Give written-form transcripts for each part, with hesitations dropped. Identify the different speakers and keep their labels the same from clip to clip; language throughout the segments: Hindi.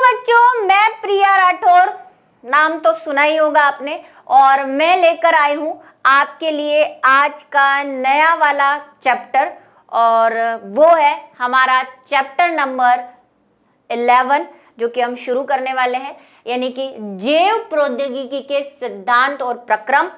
Speaker 1: बच्चों, मैं प्रिया राठौर, नाम तो सुना ही होगा आपने, और मैं लेकर आई हूँ आपके लिए आज का नया वाला चैप्टर, और वो है हमारा चैप्टर नंबर 11 जो कि हम शुरू करने वाले हैं, यानी कि जैव प्रौद्योगिकी के सिद्धांत और प्रक्रम,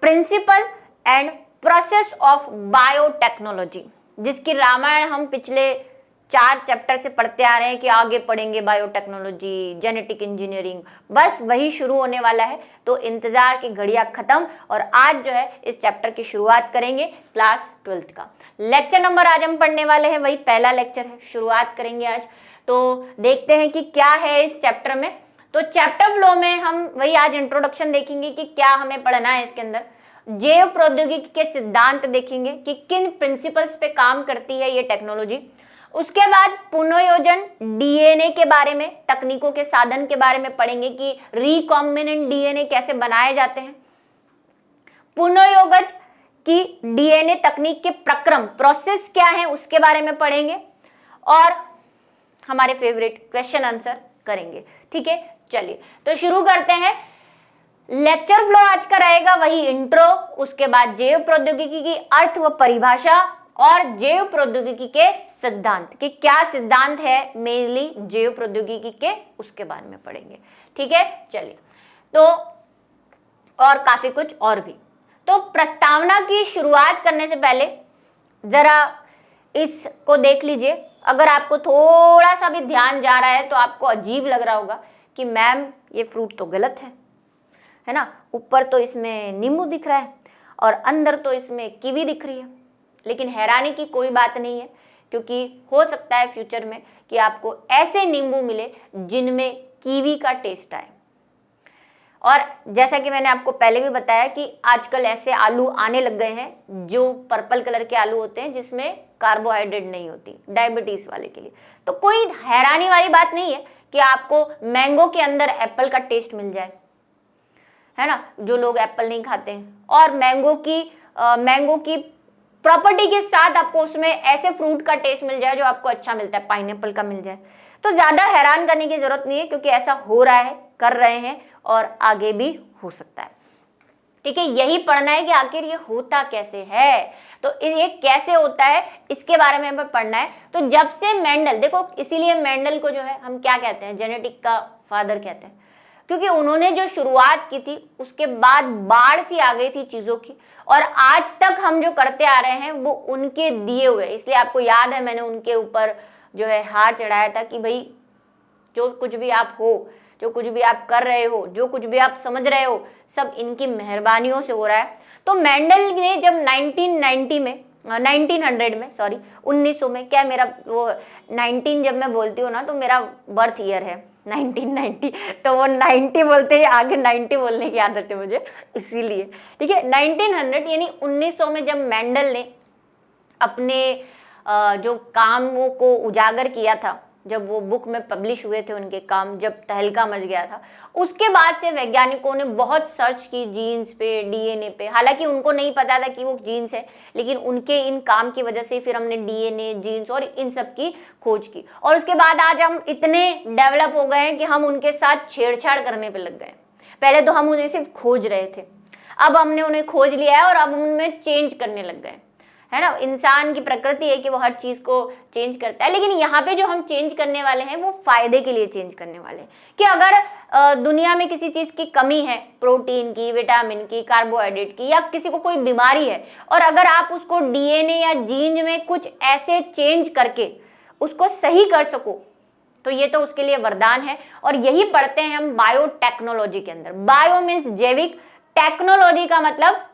Speaker 1: principle and process of biotechnology, जिसकी रामायण हम पिछले 4 चैप्टर से पढ़ते आ रहे हैं कि आगे पढ़ेंगे बायोटेक्नोलॉजी, जेनेटिक इंजीनियरिंग, बस वही शुरू होने वाला है। तो इंतजार की घड़ियां खत्म और आज जो है इस चैप्टर की शुरुआत करेंगे क्लास 12th का। लेक्चर नंबर आज हम पढ़ने वाले हैं, वही पहला लेक्चर है, शुरुआत करेंगे आज। तो देखते हैं कि क्या है इस चैप्टर में। तो चैप्टर फ्लो में हम वही आज इंट्रोडक्शन देखेंगे कि क्या हमें पढ़ना है इसके अंदर, जैव प्रौद्योगिकी के सिद्धांत देखेंगे कि किन प्रिंसिपल्स पे काम करती है ये टेक्नोलॉजी। उसके बाद पुनर्योजन, डीएनए के बारे में, तकनीकों के साधन के बारे में पढ़ेंगे कि रिकॉम्बिनेंट डीएनए कैसे बनाए जाते हैं। पुनर्योगज की डीएनए तकनीक के प्रक्रम, प्रोसेस क्या है उसके बारे में पढ़ेंगे और हमारे फेवरेट क्वेश्चन आंसर करेंगे। ठीक है, चलिए तो शुरू करते हैं। लेक्चर फ्लो आज का रहेगा वही इंट्रो, उसके बाद जैव प्रौद्योगिकी की अर्थ व परिभाषा और जैव प्रौद्योगिकी के सिद्धांत कि क्या सिद्धांत है मेनली जैव प्रौद्योगिकी के, उसके बारे में पढ़ेंगे। ठीक है, चलिए तो और काफी कुछ और भी। तो प्रस्तावना की शुरुआत करने से पहले जरा इसको देख लीजिए। अगर आपको थोड़ा सा भी ध्यान जा रहा है तो आपको अजीब लग रहा होगा कि मैम ये फ्रूट तो गलत है ना, ऊपर तो इसमें नींबू दिख रहा है और अंदर तो इसमें कीवी दिख रही है। लेकिन हैरानी की कोई बात नहीं है, क्योंकि हो सकता है फ्यूचर में कि आपको ऐसे नींबू मिले जिनमें कीवी का टेस्ट आए। और जैसा कि मैंने आपको पहले भी बताया कि आजकल ऐसे आलू आने लग गए हैं जो पर्पल कलर के आलू होते हैं जिसमें कार्बोहाइड्रेट नहीं होती, डायबिटीज वाले के लिए। तो कोई हैरानी वाली बात नहीं है कि आपको मैंगो के अंदर एप्पल का टेस्ट मिल जाए, है ना, जो लोग एप्पल नहीं खाते हैं। और मैंगो की प्रॉपर्टी के साथ आपको उसमें ऐसे फ्रूट का टेस्ट मिल जाए जो आपको अच्छा मिलता है, पाइनएप्पल का मिल जाए। तो ज्यादा हैरान करने की जरूरत नहीं है, क्योंकि ऐसा हो रहा है, कर रहे हैं और आगे भी हो सकता है। ठीक है, यही पढ़ना है कि आखिर ये होता कैसे है, तो ये कैसे होता है इसके बारे में हमें पढ़ना है। तो जब से मेंडल, देखो इसीलिए मेंडल को जो है हम क्या कहते हैं, जेनेटिक का फादर कहते हैं, क्योंकि उन्होंने जो शुरुआत की थी उसके बाद बाढ़ सी आ गई थी चीजों की, और आज तक हम जो करते आ रहे हैं वो उनके दिए हुए। इसलिए आपको याद है मैंने उनके ऊपर जो है हार चढ़ाया था कि भाई जो कुछ भी आप हो, जो कुछ भी आप कर रहे हो, जो कुछ भी आप समझ रहे हो, सब इनकी मेहरबानियों से हो रहा है। तो मेंडल ने जब 1900 में 1900 में, क्या मेरा वो 19 जब मैं बोलती हूँ ना तो मेरा बर्थ ईयर है 1990, तो वो 90 बोलते हैं, आगे 90 बोलने की आदत है मुझे, इसीलिए। ठीक है, 1900 यानी 1900 में जब मेंडल ने अपने जो कामों को उजागर किया था, जब वो बुक में पब्लिश हुए थे उनके काम, जब तहलका मच गया था, उसके बाद से वैज्ञानिकों ने बहुत सर्च की जीन्स पे, डीएनए पे। हालांकि उनको नहीं पता था कि वो जीन्स है, लेकिन उनके इन काम की वजह से फिर हमने डीएनए, जीन्स और इन सब की खोज की। और उसके बाद आज हम इतने डेवलप हो गए हैं कि हम उनके साथ छेड़छाड़ करने पे लग गए। पहले तो हम उन्हें सिर्फ खोज रहे थे, अब हमने उन्हें खोज लिया है और अब हम उनमें चेंज करने लग गए, है ना। इंसान की प्रकृति है कि वो हर चीज को चेंज करता है, लेकिन यहाँ पे जो हम चेंज करने वाले हैं वो फायदे के लिए चेंज करने वाले हैं। कि अगर दुनिया में किसी चीज की कमी है, प्रोटीन की, विटामिन की, कार्बोहाइड्रेट की, या किसी को कोई बीमारी है, और अगर आप उसको डीएनए या जीन में कुछ ऐसे चेंज करके उसको सही कर सको, तो ये तो उसके लिए वरदान है। और यही पढ़ते हैं हम बायोटेक्नोलॉजी के अंदर। बायो मीन्स जैविक, टेक्नोलॉजी का मतलब,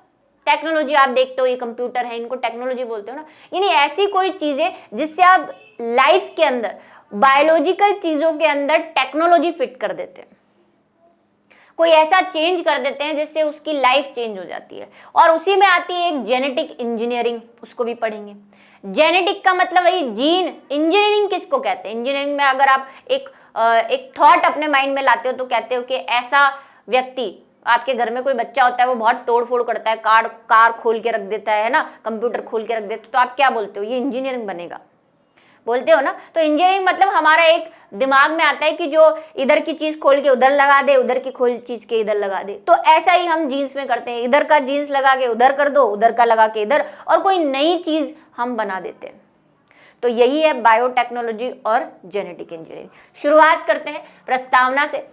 Speaker 1: टेक्नोलॉजी आप देखते हो ये कंप्यूटर है, इनको टेक्नोलॉजी बोलते हो ना, यानी ऐसी कोई चीजें जिससे आप लाइफ के अंदर, बायोलॉजिकल चीजों के अंदर टेक्नोलॉजी फिट कर देते हैं, कोई ऐसा चेंज कर देते हैं जिससे उसकी लाइफ चेंज हो जाती है। और उसी में आती है एक जेनेटिक इंजीनियरिंग, उसको भी पढ़ेंगे। जेनेटिक का मतलब वही जीन। इंजीनियरिंग किसको कहते हैं? इंजीनियरिंग में अगर आप एक थॉट अपने माइंड में लाते हो तो कहते हो कि ऐसा व्यक्ति, आपके घर में कोई बच्चा होता है वो बहुत तोड़ फोड़ करता है, कार खोल के रख देता है ना, कंप्यूटर खोल के रख देता है, तो आप क्या बोलते हो? ये इंजीनियरिंग बनेगा। बोलते हो ना। तो इंजीनियरिंग मतलब हमारा एक दिमाग में आता है कि जो इधर की चीज खोल के उधर लगा दे, उधर की खोल चीज के इधर लगा दे। तो ऐसा ही हम जीन्स में करते हैं, इधर का जीन्स लगा के उधर कर दो, उधर का लगा के इधर, और कोई नई चीज हम बना देते हैं। तो यही है बायोटेक्नोलॉजी और जेनेटिक इंजीनियरिंग। शुरुआत करते हैं प्रस्तावना से।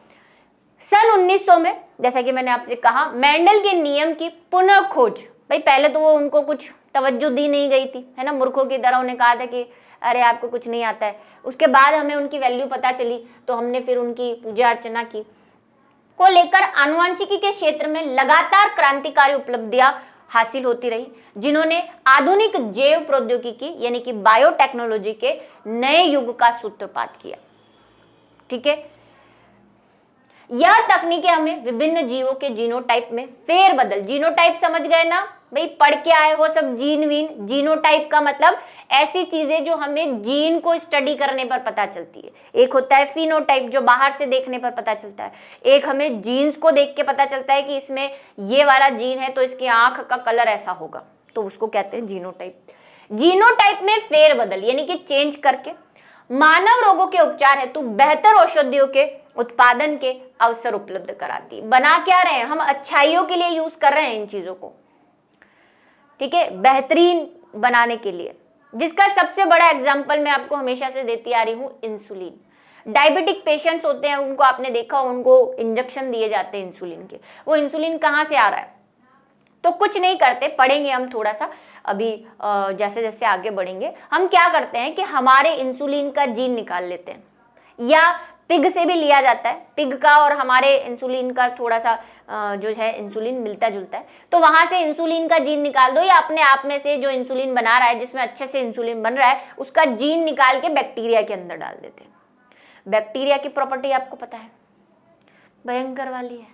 Speaker 1: सन 1900 में, जैसा कि मैंने आपसे कहा, मेंडल के नियम की पुनः खोज। भाई पहले तो वो उनको कुछ तवज्जो दी नहीं गई थी, है ना, मूर्खों की तरह उन्हें कहा था कि अरे आपको कुछ नहीं आता है। उसके बाद हमें उनकी वैल्यू पता चली, तो हमने फिर उनकी पूजा अर्चना की। को लेकर आनुवंशिकी के क्षेत्र में लगातार क्रांतिकारी उपलब्धियां हासिल होती रही, जिन्होंने आधुनिक जैव प्रौद्योगिकी यानी कि बायोटेक्नोलॉजी के नए युग का सूत्रपात किया। ठीक है, यह तकनीकें हमें विभिन्न जीवों के जीनोटाइप में फेरबदल, जीनोटाइप समझ गए ना भाई, पढ़ के आए हो सब जीन वीन। जीनोटाइप का मतलब ऐसी चीजें जो हमें जीन को स्टडी करने पर पता चलती है। एक होता है फिनोटाइप जो बाहर से देखने पर पता चलता है, एक हमें जीन्स को देख के पता चलता है कि इसमें ये वाला जीन है तो इसकी आंख का कलर ऐसा होगा, तो उसको कहते हैं जीनोटाइप। जीनोटाइप में फेरबदल यानी कि चेंज करके मानव रोगों के उपचार हेतु बेहतर औषधियों के उत्पादन के अवसर उपलब्ध कराती है। बना क्या रहे हैं हम, अच्छाइयों के लिए यूज कर रहे हैं इन चीजों को, ठीक है, बेहतरीन बनाने के लिए। जिसका सबसे बड़ा एग्जांपल मैं आपको हमेशा से देती आ रही हूं, इंसुलिन। डायबिटिक पेशेंट्स होते हैं, उनको आपने देखा, उनको इंजेक्शन दिए जाते हैं इंसुलिन के। वो इंसुलिन कहाँ से आ रहा है, तो कुछ नहीं करते, पढ़ेंगे हम थोड़ा सा अभी जैसे जैसे आगे बढ़ेंगे। हम क्या करते हैं कि हमारे इंसुलिन का जीन निकाल लेते हैं, या पिग से भी लिया जाता है, पिग का और हमारे इंसुलिन का थोड़ा सा जो है इंसुलिन मिलता जुलता है, तो वहां से इंसुलिन का जीन निकाल दो, या अपने आप में से जो इंसुलिन बना रहा है, जिसमें अच्छे से इंसुलिन बन रहा है, उसका जीन निकाल के बैक्टीरिया के अंदर डाल देते हैं। बैक्टीरिया की प्रॉपर्टी आपको पता है, भयंकर वाली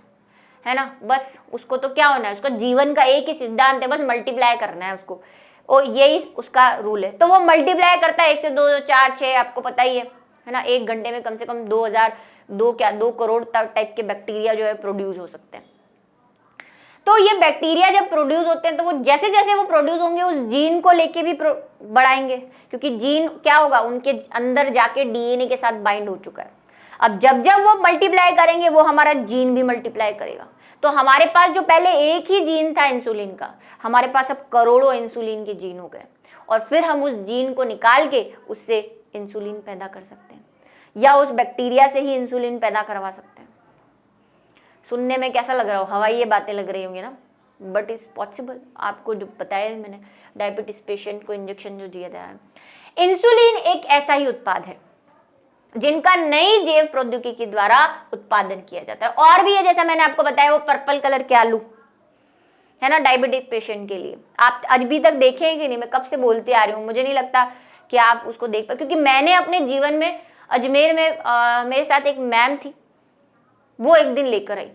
Speaker 1: है ना। बस उसको तो क्या होना है, उसका जीवन का एक ही सिद्धांत है, बस मल्टीप्लाई करना है उसको, और यही उसका रूल है। तो वो मल्टीप्लाई करता है 1 से 2, 4, 6, आपको पता ही है ना। 1 घंटे में कम से कम 2 करोड़ टाइप के बैक्टीरिया जो है प्रोड्यूस हो सकते हैं। तो ये बैक्टीरिया जब प्रोड्यूस होते हैं, तो वो जैसे जैसे वो प्रोड्यूस होंगे उस जीन को लेके भी बढ़ाएंगे, क्योंकि जीन क्या होगा, उनके अंदर जाके डीएनए के साथ बाइंड हो चुका है। अब जब जब वो मल्टीप्लाई करेंगे, वो हमारा जीन भी मल्टीप्लाई करेगा। तो हमारे पास जो पहले एक ही जीन था इंसुलिन का, हमारे पास अब करोड़ों इंसुलिन के जीन हो गए, और फिर हम उस जीन को निकाल के उससे इंसुलिन पैदा कर सकते हैं, या उस बैक्टीरिया से ही इंसुलिन पैदा करवा सकते हैं। सुनने में कैसा लग रहा हो, हवाई ये बातें लग रही होंगी ना, बट इट्स पॉसिबल। आपको जो बताया मैंने, डायबिटीज पेशेंट को इंजेक्शन जो दिया गया है। इंसुलिन एक ऐसा ही उत्पाद है जिनका नई जैव प्रौद्योगिकी द्वारा उत्पादन किया जाता है। और भी है, जैसा मैंने आपको बताया, वो पर्पल कलर के आलू है ना, डायबिटिक पेशेंट के लिए। आप अभी तक देखे हैं कि नहीं, मैं कब से बोलती आ रही हूँ, मुझे नहीं लगता कि आप उसको देख पाए, क्योंकि मैंने अपने जीवन में अजमेर में मेरे साथ एक मैम थी, वो एक दिन लेकर आई।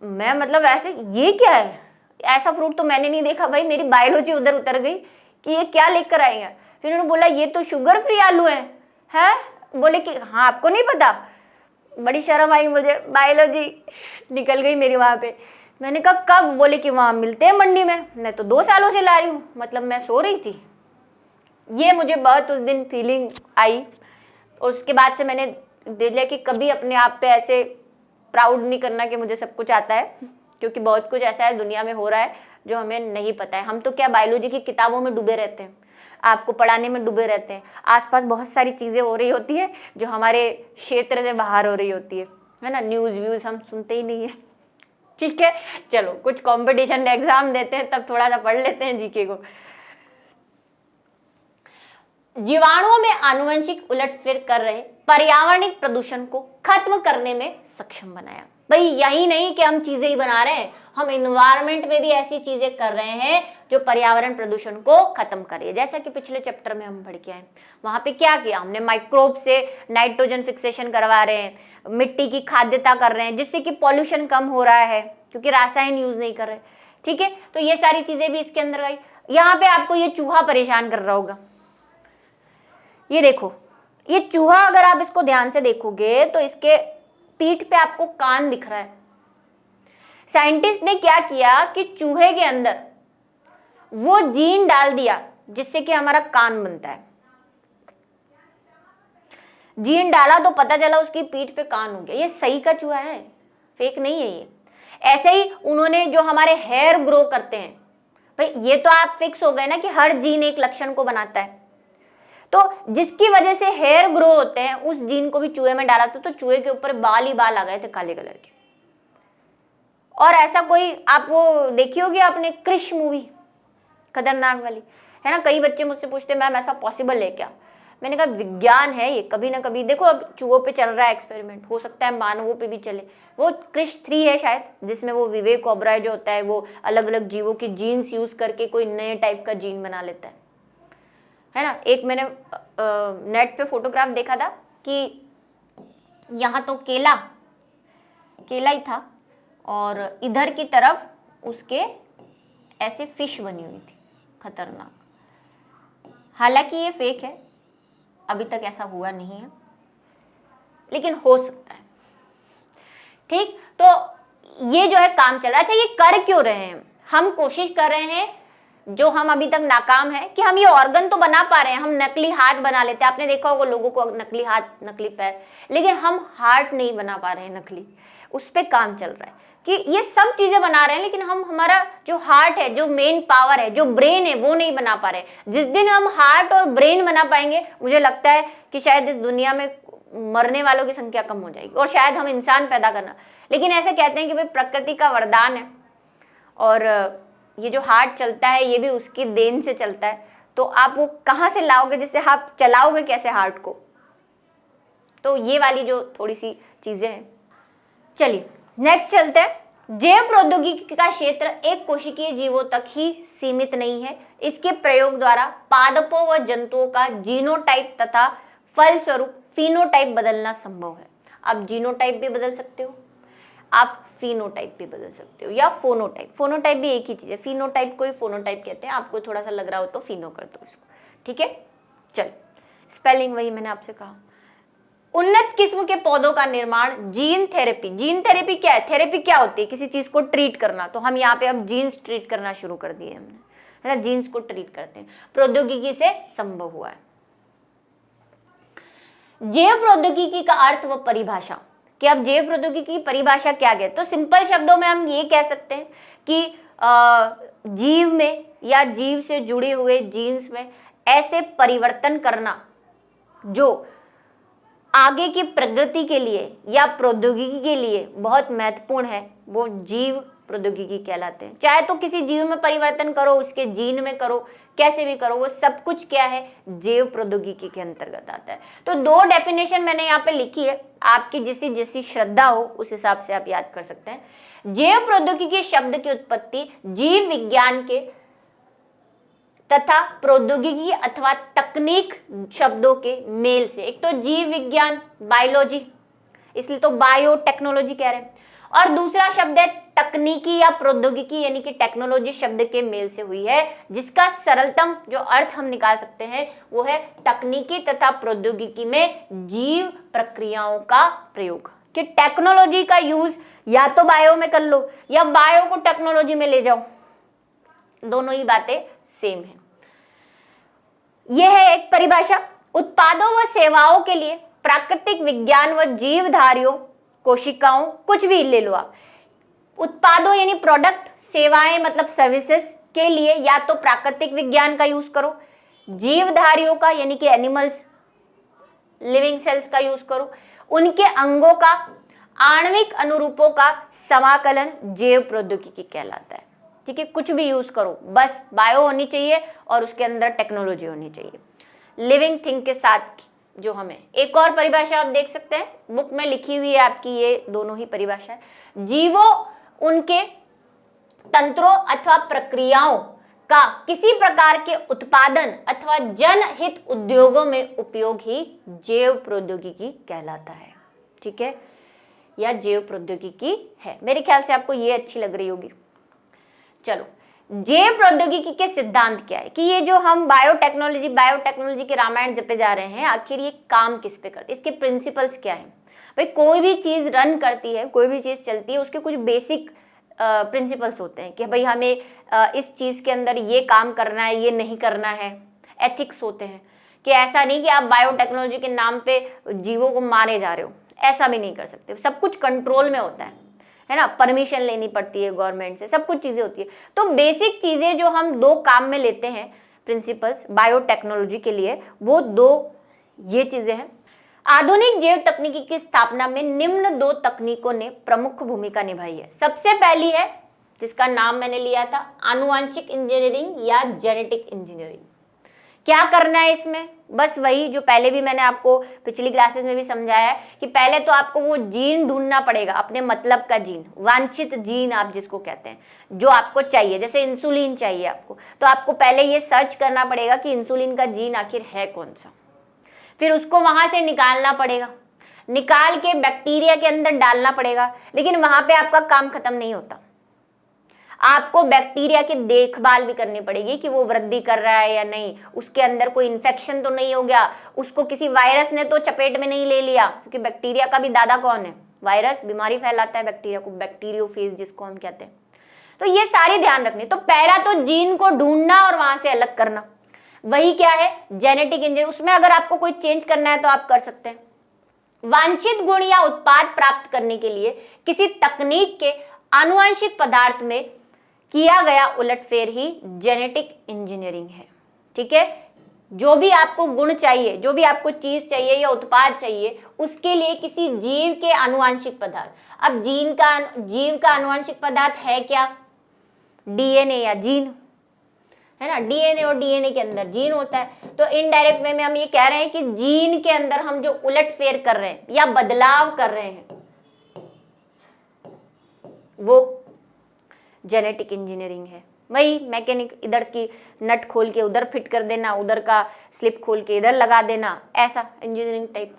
Speaker 1: मैं मतलब ऐसे, ये क्या है, ऐसा फ्रूट तो मैंने नहीं देखा। भाई मेरी बायोलॉजी उधर उतर गई कि ये क्या लेकर आई है। फिर उन्होंने बोला ये तो शुगर फ्री आलू है। बोले कि हाँ आपको नहीं पता। बड़ी शर्म आई मुझे, बायोलॉजी निकल गई मेरी वहाँ पे। मैंने कहा कब? बोले कि वहाँ मिलते हैं मंडी में। मैं तो 2 सालों से ला रही हूँ, मतलब मैं सो रही थी। ये मुझे बहुत उस दिन फीलिंग आई। उसके बाद से मैंने देख लिया कि कभी अपने आप पे ऐसे प्राउड नहीं करना कि मुझे सब कुछ आता है, क्योंकि बहुत कुछ ऐसा है दुनिया में हो रहा है जो हमें नहीं पता है। हम तो क्या बायोलॉजी की किताबों में डूबे रहते हैं, आपको पढ़ाने में डूबे रहते हैं। आसपास बहुत सारी चीज़ें हो रही होती है जो हमारे क्षेत्र से बाहर हो रही होती है ना। न्यूज़ व्यूज़ हम सुनते ही नहीं है। ठीक है, चलो कुछ कंपटीशन एग्जाम देते हैं तब थोड़ा सा पढ़ लेते हैं जीके को। जीवाणुओं में आनुवंशिक उलटफेर कर रहे पर्यावरणिक प्रदूषण को खत्म करने में सक्षम बनाया। भाई यही नहीं कि हम चीजें ही बना रहे हैं, हम इन्वायरमेंट में भी ऐसी चीजें कर रहे हैं जो पर्यावरण प्रदूषण को खत्म करे। जैसा कि पिछले चैप्टर में हम पढ़ के आए, वहां पे क्या किया हमने, माइक्रोब से नाइट्रोजन फिक्सेशन करवा रहे हैं, मिट्टी की खाद्यता कर रहे हैं, जिससे कि पॉल्यूशन कम हो रहा है क्योंकि रासायन यूज नहीं कर रहे। ठीक है, तो ये सारी चीजें भी इसके अंदर आई। यहाँ पे आपको ये चूहा परेशान कर रहा होगा। ये देखो, ये चूहा अगर आप इसको ध्यान से देखोगे तो इसके पीठ पे आपको कान दिख रहा है। साइंटिस्ट ने क्या किया कि चूहे के अंदर वो जीन डाल दिया जिससे कि हमारा कान बनता है। जीन डाला तो पता चला उसकी पीठ पे कान हो गया। ये सही का चूहा है, फेक नहीं है ये। ऐसे ही उन्होंने जो हमारे हेयर ग्रो करते हैं, भाई ये तो आप फिक्स हो गए ना कि हर जीन एक लक्षण को बनाता है, तो जिसकी वजह से हेयर ग्रो होते हैं उस जीन को भी चूहे में डाला था, तो चूहे के ऊपर बाल ही बाल आ गए थे काले कलर के। और ऐसा कोई, आप वो देखी होगी आपने क्रिश मूवी, खतरनाक वाली, है ना। कई बच्चे मुझसे पूछते मैम ऐसा पॉसिबल है क्या? मैंने कहा विज्ञान है ये, कभी ना कभी देखो, अब चूहों पे चल रहा है एक्सपेरिमेंट, हो सकता है मानवों पे भी चले। वो क्रिश 3 है शायद, जिसमें वो विवेक ओबराय जो होता है वो अलग अलग जीवों की जीन्स यूज करके कोई नए टाइप का जीन बना लेता है ना। एक मैंने नेट पे फोटोग्राफ देखा था कि यहाँ तो केला ही था और इधर की तरफ उसके ऐसे फिश बनी हुई थी, खतरनाक। हालांकि ये फेक है, अभी तक ऐसा हुआ नहीं है, लेकिन हो सकता है। ठीक, तो ये जो है काम चल रहा है। अच्छा, ये कर क्यों रहे हैं? हम कोशिश कर रहे हैं, जो हम अभी तक नाकाम है, कि हम ये ऑर्गन तो बना पा रहे हैं, हम नकली हाथ बना लेते हैं, आपने देखा होगा लोगों को नकली हाथ नकली पैर, लेकिन हम हार्ट नहीं बना पा रहे हैं नकली। उस पर काम चल रहा है कि ये सब चीजें बना रहे हैं, लेकिन हम हमारा जो हार्ट है, जो मेन पावर है, जो ब्रेन है, वो नहीं बना पा रहे। जिस दिन हम हार्ट और ब्रेन बना पाएंगे, मुझे लगता है कि शायद इस दुनिया में मरने वालों की संख्या कम हो जाएगी और शायद हम इंसान पैदा करना। लेकिन ऐसे कहते हैं कि भाई प्रकृति का वरदान है और ये जो हार्ट चलता है ये भी उसकी देन से चलता है, तो आप वो कहाँ से लाओगे, जिससे आप चलाओगे कैसे हार्ट को? तो ये वाली जो थोड़ी सी चीजें हैं। चलिए नेक्स्ट चलते हैं। जैव प्रौद्योगिकी का क्षेत्र एक कोशिकीय जीवों तक ही सीमित नहीं है। इसके प्रयोग द्वारा पादपों व जंतुओं का जीनोटाइप तथा फलस्वरूप फिनोटाइप बदलना संभव है। आप जीनोटाइप भी बदल सकते हो, आप फिनोटाइप भी बदल सकते हो, या फोनोटाइप। फोनोटाइप भी एक ही चीज है, फिनोटाइप को ही फोनोटाइप कहते हैं। आपको थोड़ा सा लग रहा हो तो फिनो कर दो इसको, ठीक है। चल, स्पेलिंग वही मैंने आपसे कहा। उन्नत किस्म के पौधों का निर्माण जीन थेरेपी। जीन थेरेपी क्या है? थेरेपी क्या होती है? किसी चीज को ट्रीट करना। तो हम यहाँ पे अब जीन्स ट्रीट करना शुरू कर दिए हमने, है ना, जीन्स को ट्रीट करते हैं, प्रौद्योगिकी से संभव हुआ है। जैव प्रौद्योगिकी का अर्थ व परिभाषा, कि अब जैव प्रौद्योगिकी की परिभाषा क्या है? तो सिंपल शब्दों में हम ये कह सकते हैं कि जीव में या जीव से जुड़े हुए जीन्स में ऐसे परिवर्तन करना जो आगे की प्रगति के लिए या प्रौद्योगिकी के लिए बहुत महत्वपूर्ण है, वो जीव प्रौद्योगिकी कहलाते हैं। चाहे तो किसी जीव में परिवर्तन करो, उसके जीन में करो, कैसे भी करो, वो सब कुछ क्या है? जैव प्रौद्योगिकी के अंतर्गत आता है। तो 2 डेफिनेशन मैंने यहाँ पे लिखी है, आपकी जैसी श्रद्धा हो उस हिसाब से आप याद कर सकते हैं। जैव प्रौद्योगिकी शब्द की उत्पत्ति जीव विज्ञान के तथा प्रौद्योगिकी अथवा तकनीक शब्दों के मेल से। एक तो जीव विज्ञान बायोलॉजी, इसलिए तो बायोटेक्नोलॉजी कह रहे हैं, और दूसरा शब्द है तकनीकी या प्रौद्योगिकी, यानी कि टेक्नोलॉजी शब्द के मेल से हुई है, जिसका सरलतम जो अर्थ हम निकाल सकते हैं वो है तकनीकी तथा प्रौद्योगिकी में जीव प्रक्रियाओं का प्रयोग। कि टेक्नोलॉजी का यूज या तो बायो में कर लो या बायो को टेक्नोलॉजी में ले जाओ, दोनों ही बातें सेम है। यह है एक परिभाषा। उत्पादों व सेवाओं के लिए प्राकृतिक विज्ञान व जीवधारियों, कोशिकाओं, कुछ भी ले लो आप। उत्पादों यानी प्रोडक्ट, सेवाएं मतलब सर्विसेज के लिए या तो प्राकृतिक विज्ञान का यूज करो, जीवधारियों का यानी कि एनिमल्स, लिविंग सेल्स का यूज करो, उनके अंगों का, आणविक अनुरूपों का समाकलन जैव प्रौद्योगिकी कहलाता है। ठीक है, कुछ भी यूज करो, बस बायो होनी चाहिए और उसके अंदर टेक्नोलॉजी होनी चाहिए, लिविंग थिंग के साथ जो हमें। एक और परिभाषा आप देख सकते हैं, बुक में लिखी हुई है आपकी, ये दोनों ही परिभाषा है। जीवों, उनके तंत्रों अथवा प्रक्रियाओं का किसी प्रकार के उत्पादन अथवा जनहित उद्योगों में उपयोग ही जैव प्रौद्योगिकी कहलाता है। ठीक है, या जैव प्रौद्योगिकी है। मेरे ख्याल से आपको ये अच्छी लग रही होगी। चलो, जैव प्रौद्योगिकी के सिद्धांत क्या है, कि ये जो हम बायोटेक्नोलॉजी के रामायण जपे जा रहे हैं, आखिर ये काम किस पे करते हैं, इसके प्रिंसिपल्स क्या है। भाई कोई भी चीज रन करती है, कोई भी चीज चलती है, उसके कुछ बेसिक प्रिंसिपल्स होते हैं कि भाई हमें इस चीज के अंदर ये काम करना है, ये नहीं करना है। एथिक्स होते हैं कि ऐसा नहीं कि आप बायोटेक्नोलॉजी के नाम पे जीवों को मारे जा रहे हो, ऐसा भी नहीं कर सकते। सब कुछ कंट्रोल में होता है ना, परमिशन लेनी पड़ती है गवर्नमेंट से, सब कुछ चीजें होती है। तो बेसिक चीजें जो हम 2 काम में लेते हैं प्रिंसिपल्स बायोटेक्नोलॉजी के लिए, वो 2 ये चीजें हैं। आधुनिक जैव तकनीकी की स्थापना में निम्न 2 तकनीकों ने प्रमुख भूमिका निभाई है। सबसे पहली है, जिसका नाम मैंने लिया था, आनुवांशिक इंजीनियरिंग या जेनेटिक इंजीनियरिंग। क्या करना है इसमें? बस वही जो पहले भी मैंने आपको पिछली क्लासेस में भी समझाया है कि पहले तो आपको वो जीन ढूंढना पड़ेगा, अपने मतलब का जीन, वांछित जीन आप जिसको कहते हैं, जो आपको चाहिए। जैसे इंसुलिन चाहिए आपको, तो आपको पहले ये सर्च करना पड़ेगा कि इंसुलिन का जीन आखिर है कौन सा, फिर उसको वहां से निकालना पड़ेगा, निकाल के बैक्टीरिया के अंदर डालना पड़ेगा। लेकिन वहां पे आपका काम खत्म नहीं होता, आपको बैक्टीरिया की देखभाल भी करनी पड़ेगी कि वो वृद्धि कर रहा है या नहीं, उसके अंदर कोई इन्फेक्शन तो नहीं हो गया, उसको किसी वायरस ने तो चपेट में नहीं ले लिया, क्योंकि बैक्टीरिया का भी दादा कौन है? वायरस। बीमारी फैलाता है बैक्टीरिया को, बैक्टीरियोफेज जिसको हम कहते हैं। तो ये सारी ध्यान रखनी। तो पहला तो जीन को ढूंढना और वहां से अलग करना, वही क्या है? Genetic engineering. उसमें अगर आपको कोई चेंज करना है तो आप कर सकते हैं। वांछित गुण या उत्पाद प्राप्त करने के लिए किसी तकनीक के आनुवंशिक पदार्थ में किया गया उलटफेर ही जेनेटिक इंजीनियरिंग है। ठीक है, जो भी आपको गुण चाहिए, जो भी आपको चीज चाहिए या उत्पाद चाहिए, उसके लिए किसी जीव के आनुवंशिक पदार्थ। अब जीव का आनुवंशिक पदार्थ है क्या? डीएनए या जीन, है ना। डीएनए और डीएनए के अंदर जीन होता है। तो इनडायरेक्ट वे में हम ये कह रहे हैं कि जीन के अंदर हम जो उलटफेर कर रहे हैं या बदलाव कर रहे हैं, वो जेनेटिक इंजीनियरिंग है। वही मैकेनिक, इधर की नट खोल के उधर फिट कर देना, उधर का स्लिप खोल के इधर लगा देना, ऐसा इंजीनियरिंग टाइप।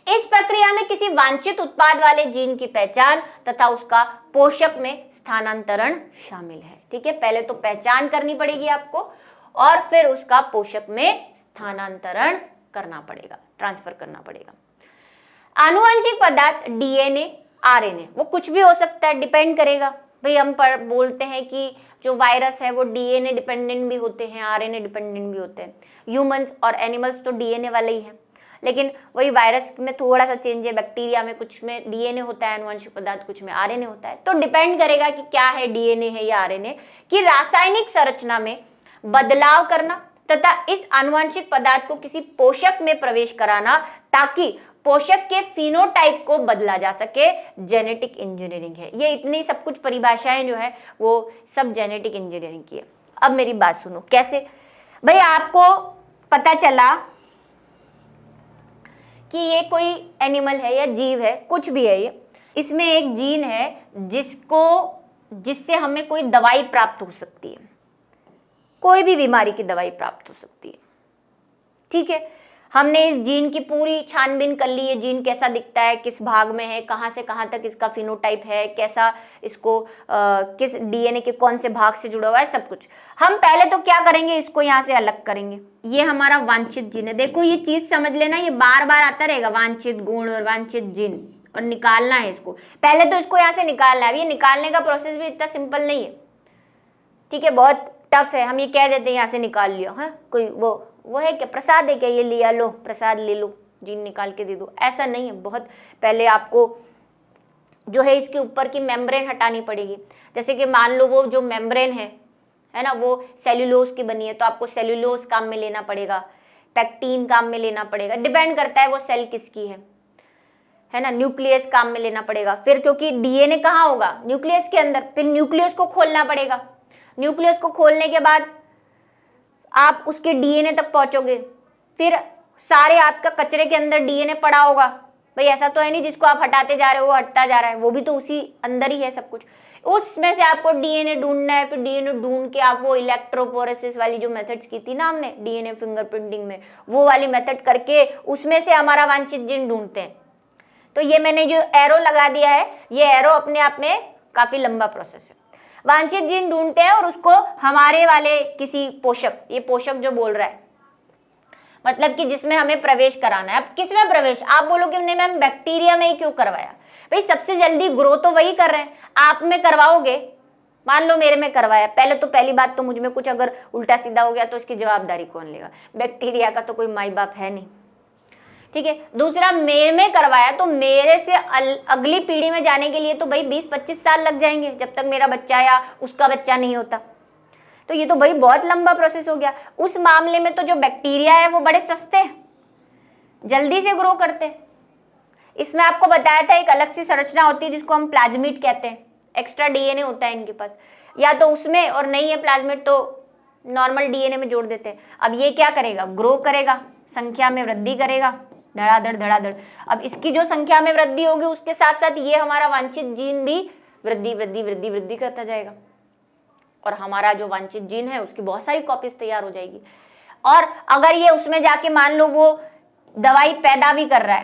Speaker 1: इस प्रक्रिया में किसी वांछित उत्पाद वाले जीन की पहचान तथा उसका पोषक में स्थानांतरण शामिल है। ठीक है, पहले तो पहचान करनी पड़ेगी आपको और फिर उसका पोषक में स्थानांतरण करना पड़ेगा, ट्रांसफर करना पड़ेगा। आनुवंशिक पदार्थ डीएनए, आरएनए, वो कुछ भी हो सकता है, डिपेंड करेगा। भाई हम बोलते हैं कि जो वायरस है वो डीएनए डिपेंडेंट भी होते हैं, आरएनए डिपेंडेंट भी होते हैं। ह्यूमंस और एनिमल्स तो डीएनए वाले ही हैं, लेकिन वही वायरस में थोड़ा सा चेंज है, बैक्टीरिया में कुछ में डीएनए होता है आनुवंशिक पदार्थ, कुछ में आरएनए होता है। तो डिपेंड करेगा कि क्या है, डीएनए है या आरएनए, की रासायनिक संरचना में बदलाव करना तथा इस आनुवंशिक पदार्थ को किसी पोषक में प्रवेश कराना ताकि पोषक के फिनोटाइप को बदला जा सके, जेनेटिक इंजीनियरिंग है। ये इतनी सब कुछ परिभाषाएं जो है वो सब जेनेटिक इंजीनियरिंग की है। अब मेरी बात सुनो, कैसे भाई आपको पता चला कि ये कोई एनिमल है या जीव है, कुछ भी है, ये इसमें एक जीन है जिससे हमें कोई दवाई प्राप्त हो सकती है, कोई भी बीमारी की दवाई प्राप्त हो सकती है। ठीक है, हमने इस जीन की पूरी छानबीन कर ली, ये जीन कैसा दिखता है, किस भाग में है, कहाँ से कहाँ तक इसका फिनोटाइप है, कैसा इसको किस डीएनए के कौन से भाग से जुड़ा हुआ है, सब कुछ। हम पहले तो क्या करेंगे, इसको यहाँ से अलग करेंगे। ये हमारा वांछित जीन है। देखो ये चीज समझ लेना, ये बार बार आता रहेगा, वांछित गुण और वांछित जीन, और निकालना है इसको। पहले तो इसको यहाँ से निकालना है। अब ये निकालने का प्रोसेस भी इतना सिंपल नहीं है, ठीक है, बहुत टफ है। हम ये कह देते हैं यहाँ से निकाल लिया, हाँ कोई वो है क्या, प्रसाद है क्या, ये लिया लो प्रसाद ले लो, जीन निकाल के दे दो, ऐसा नहीं है। बहुत पहले आपको जो है इसके ऊपर की मेम्ब्रेन हटानी पड़ेगी। जैसे कि मान लो वो जो मेम्ब्रेन है ना, वो सेल्यूलोज की बनी है, तो आपको सेल्यूलोज काम में लेना पड़ेगा, पैक्टीन काम में लेना पड़ेगा, डिपेंड करता है वो सेल किसकी है ना। न्यूक्लियस काम में लेना पड़ेगा, फिर क्योंकि डीएनए कहाँ होगा, न्यूक्लियस के अंदर, फिर न्यूक्लियस को खोलना पड़ेगा। न्यूक्लियस को खोलने के बाद आप उसके डीएनए तक पहुंचोगे, फिर सारे आपका कचरे के अंदर डीएनए पड़ा होगा। भाई ऐसा तो है नहीं जिसको आप हटाते जा रहे हो वो हटता जा रहा है, वो भी तो उसी अंदर ही है सब कुछ। उसमें से आपको डीएनए ढूंढना है, फिर डीएनए ढूंढ के आप वो इलेक्ट्रोपोरेसिस वाली जो मेथड्स की थी ना हमने डीएनए फिंगरप्रिंटिंग में, वो वाली मेथड करके उसमें से हमारा वांछित जीन ढूंढते हैं। तो ये मैंने जो एरो लगा दिया है, ये एरो अपने आप में काफी लंबा प्रोसेस है। वांछित जीन ढूंढते हैं और उसको हमारे वाले किसी पोषक, ये पोषक जो बोल रहा है मतलब कि जिसमें हमें प्रवेश कराना है। अब किसमें प्रवेश, आप बोलोगे नहीं मैम बैक्टीरिया में ही क्यों करवाया, भाई सबसे जल्दी ग्रो तो वही कर रहे हैं, आप में करवाओगे मान लो मेरे में करवाया, पहले तो पहली बात तो मुझ में कुछ अगर उल्टा सीधा हो गया तो इसकी जवाबदारी कौन लेगा? बैक्टीरिया का तो कोई माई बाप है नहीं, ठीक है। दूसरा, मेरे में करवाया तो मेरे से अगली पीढ़ी में जाने के लिए तो भाई 20-25 साल लग जाएंगे, जब तक मेरा बच्चा या उसका बच्चा नहीं होता। तो ये तो भाई बहुत लंबा प्रोसेस हो गया। उस मामले में तो जो बैक्टीरिया है वो बड़े सस्ते, जल्दी से ग्रो करते। इसमें आपको बताया था एक अलग सी संरचना होती है जिसको हम प्लाज्मिड कहते हैं, एक्स्ट्रा डीएनए होता है इनके पास, या तो उसमें, और नहीं है प्लाज्मिड तो नॉर्मल डीएनए में जोड़ देते हैं। अब ये क्या करेगा? ग्रो करेगा, संख्या में वृद्धि करेगा, धड़ाधड़ धड़ाधड़। अब इसकी जो संख्या में वृद्धि होगी उसके साथ साथ ये हमारा वांछित जीन भी वृद्धि वृद्धि वृद्धि वृद्धि करता जाएगा, और हमारा जो वांछित जीन है उसकी बहुत सारी कॉपीज तैयार हो जाएगी। और अगर ये उसमें जाके मान लो वो दवाई पैदा भी कर रहा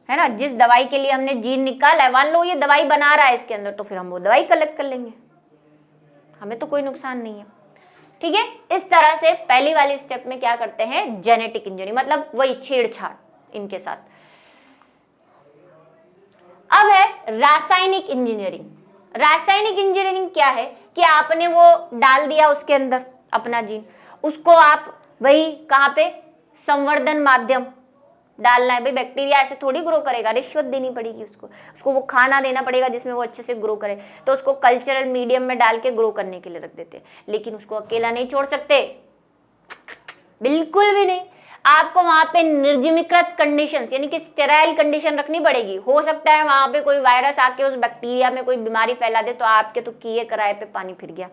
Speaker 1: है ना, जिस दवाई के लिए हमने जीन निकाला है, मान लो ये दवाई बना रहा है इसके अंदर, तो फिर हम वो दवाई कलेक्ट कर लेंगे, हमें तो कोई नुकसान नहीं है, ठीक है। इस तरह से पहली वाली स्टेप में क्या करते हैं? जेनेटिक इंजीनियरिंग, मतलब वही छेड़छाड़ इनके साथ। अब है रासायनिक इंजीनियरिंग। रासायनिक इंजीनियरिंग क्या है कि आपने वो डाल दिया उसके अंदर अपना जीन, उसको आप वही कहाँ पे? संवर्धन माध्यम डालना है। भाई बैक्टीरिया ऐसे थोड़ी ग्रो करेगा, रिश्वत देनी पड़ेगी उसको वो खाना देना पड़ेगा जिसमें वो अच्छे से ग्रो करे। तो उसको कल्चरल मीडियम में डाल के ग्रो करने के लिए रख देते हैं, लेकिन उसको अकेला नहीं छोड़ सकते, बिल्कुल भी नहीं। आपको वहां पे निर्जमीकृत कंडीशंस यानी कि स्टेराइल कंडीशन रखनी पड़ेगी। हो सकता है वहां पे कोई वायरस आके उस बैक्टीरिया में कोई बीमारी फैला दे, तो आपके तो किए कराए पे पानी फिर गया।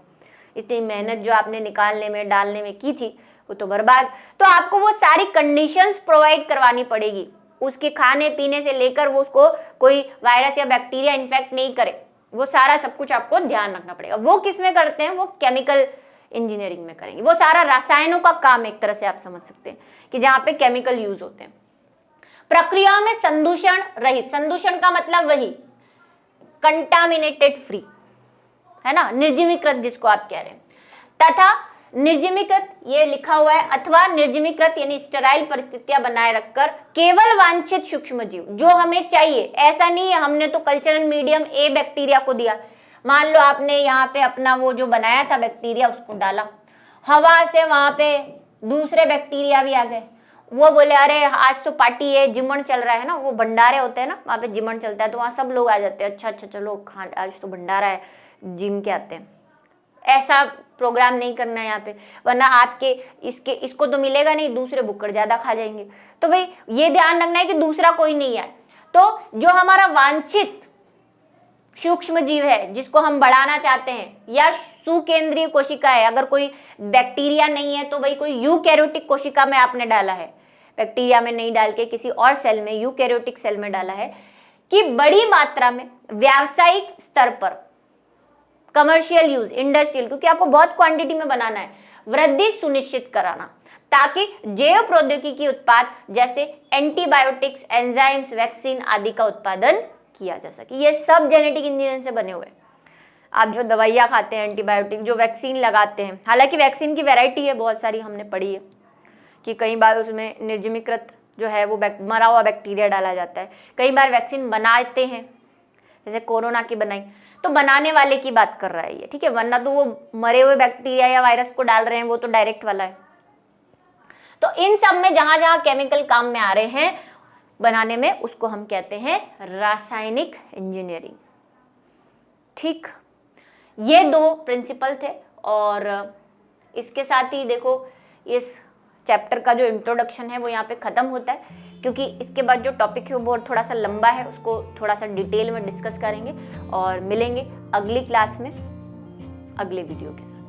Speaker 1: इतनी मेहनत जो आपने निकालने में डालने में की थी वो तो बर्बाद। तो आपको वो सारी कंडीशंस प्रोवाइड करवानी पड़ेगी, उसके खाने पीने से लेकर वो उसको कोई वायरस या बैक्टीरिया इन्फेक्ट नहीं करे, वो सारा सब कुछ आपको ध्यान रखना पड़ेगा। वो किस में करते हैं? वो केमिकल इंजीनियरिंग में करेंगे। वो सारा रसायनों का काम एक तरह से आप समझ सकते हैं कि जहां पे केमिकल यूज होते हैं। प्रक्रियाओं में संदूषण रहित, संदूषण का मतलब वही कंटामिनेटेड फ्री है ना, निर्जमीकृत जिसको आप कह रहे हैं, तथा निर्जमीकृत ये लिखा हुआ है, अथवा निर्जमीकृत यानी स्टेराइल परिस्थितियां बनाए रखकर केवल वांछित सूक्ष्म जीव जो हमें चाहिए। ऐसा नहीं है हमने तो कल्चरल मीडियम ए बैक्टीरिया को दिया, मान लो आपने यहाँ पे अपना वो जो बनाया था बैक्टीरिया उसको डाला, हवा से वहां पे दूसरे बैक्टीरिया भी आ गए, वो बोले अरे आज तो पार्टी है, जिमन चल रहा है ना, वो भंडारे होते हैं ना वहाँ पे जिमन चलता है, तो वहाँ सब लोग आ जाते हैं, अच्छा अच्छा चलो आज तो भंडारा है, जिम के आते हैं। ऐसा प्रोग्राम नहीं करना है यहाँ पे, वरना आपके इसको तो मिलेगा नहीं, दूसरे बुक्कड़ ज्यादा खा जाएंगे। तो भाई ये ध्यान रखना है कि दूसरा कोई नहीं है। तो जो हमारा वांछित सूक्ष्म जीव है जिसको हम बढ़ाना चाहते हैं, या सुकेंद्रीय कोशिका है, अगर कोई बैक्टीरिया नहीं है तो भाई कोई यूकैरियोटिक कोशिका में आपने डाला है, बैक्टीरिया में नहीं डाल के किसी और सेल में, यूकैरियोटिक सेल में डाला है, कि बड़ी मात्रा में व्यावसायिक स्तर पर कमर्शियल यूज, इंडस्ट्रियल, क्योंकि आपको बहुत क्वांटिटी में बनाना है, वृद्धि सुनिश्चित कराना, ताकि जैव प्रौद्योगिकी उत्पाद जैसे एंटीबायोटिक्स, एंजाइम्स, वैक्सीन आदि का उत्पादन किया जा सके। ये सब जेनेटिक इंजीनियरिंग से बने हुए हैं। आप जो दवाइयाँ खाते हैं एंटीबायोटिक, जो वैक्सीन लगाते हैं, हालांकि वैक्सीन की वैरायटी है बहुत सारी, हमने पढ़ी है कि कई बार उसमें निर्जमीकृत जो है वो मरा हुआ बैक्टीरिया डाला जाता है, कई बार वैक्सीन बनाते हैं, जैसे कोरोना की बनाई, तो बनाने वाले की बात कर रहा है ये, ठीक है, वरना तो वो मरे हुए बैक्टीरिया या वायरस को डाल रहे हैं, वो तो डायरेक्ट वाला है। तो इन सब में जहां जहां केमिकल काम में आ रहे हैं बनाने में, उसको हम कहते हैं रासायनिक इंजीनियरिंग। ठीक, ये दो प्रिंसिपल थे, और इसके साथ ही देखो इस चैप्टर का जो इंट्रोडक्शन है वो यहाँ पे खत्म होता है, क्योंकि इसके बाद जो टॉपिक है वो थोड़ा सा लंबा है, उसको थोड़ा सा डिटेल में डिस्कस करेंगे और मिलेंगे अगली क्लास में अगले वीडियो के साथ।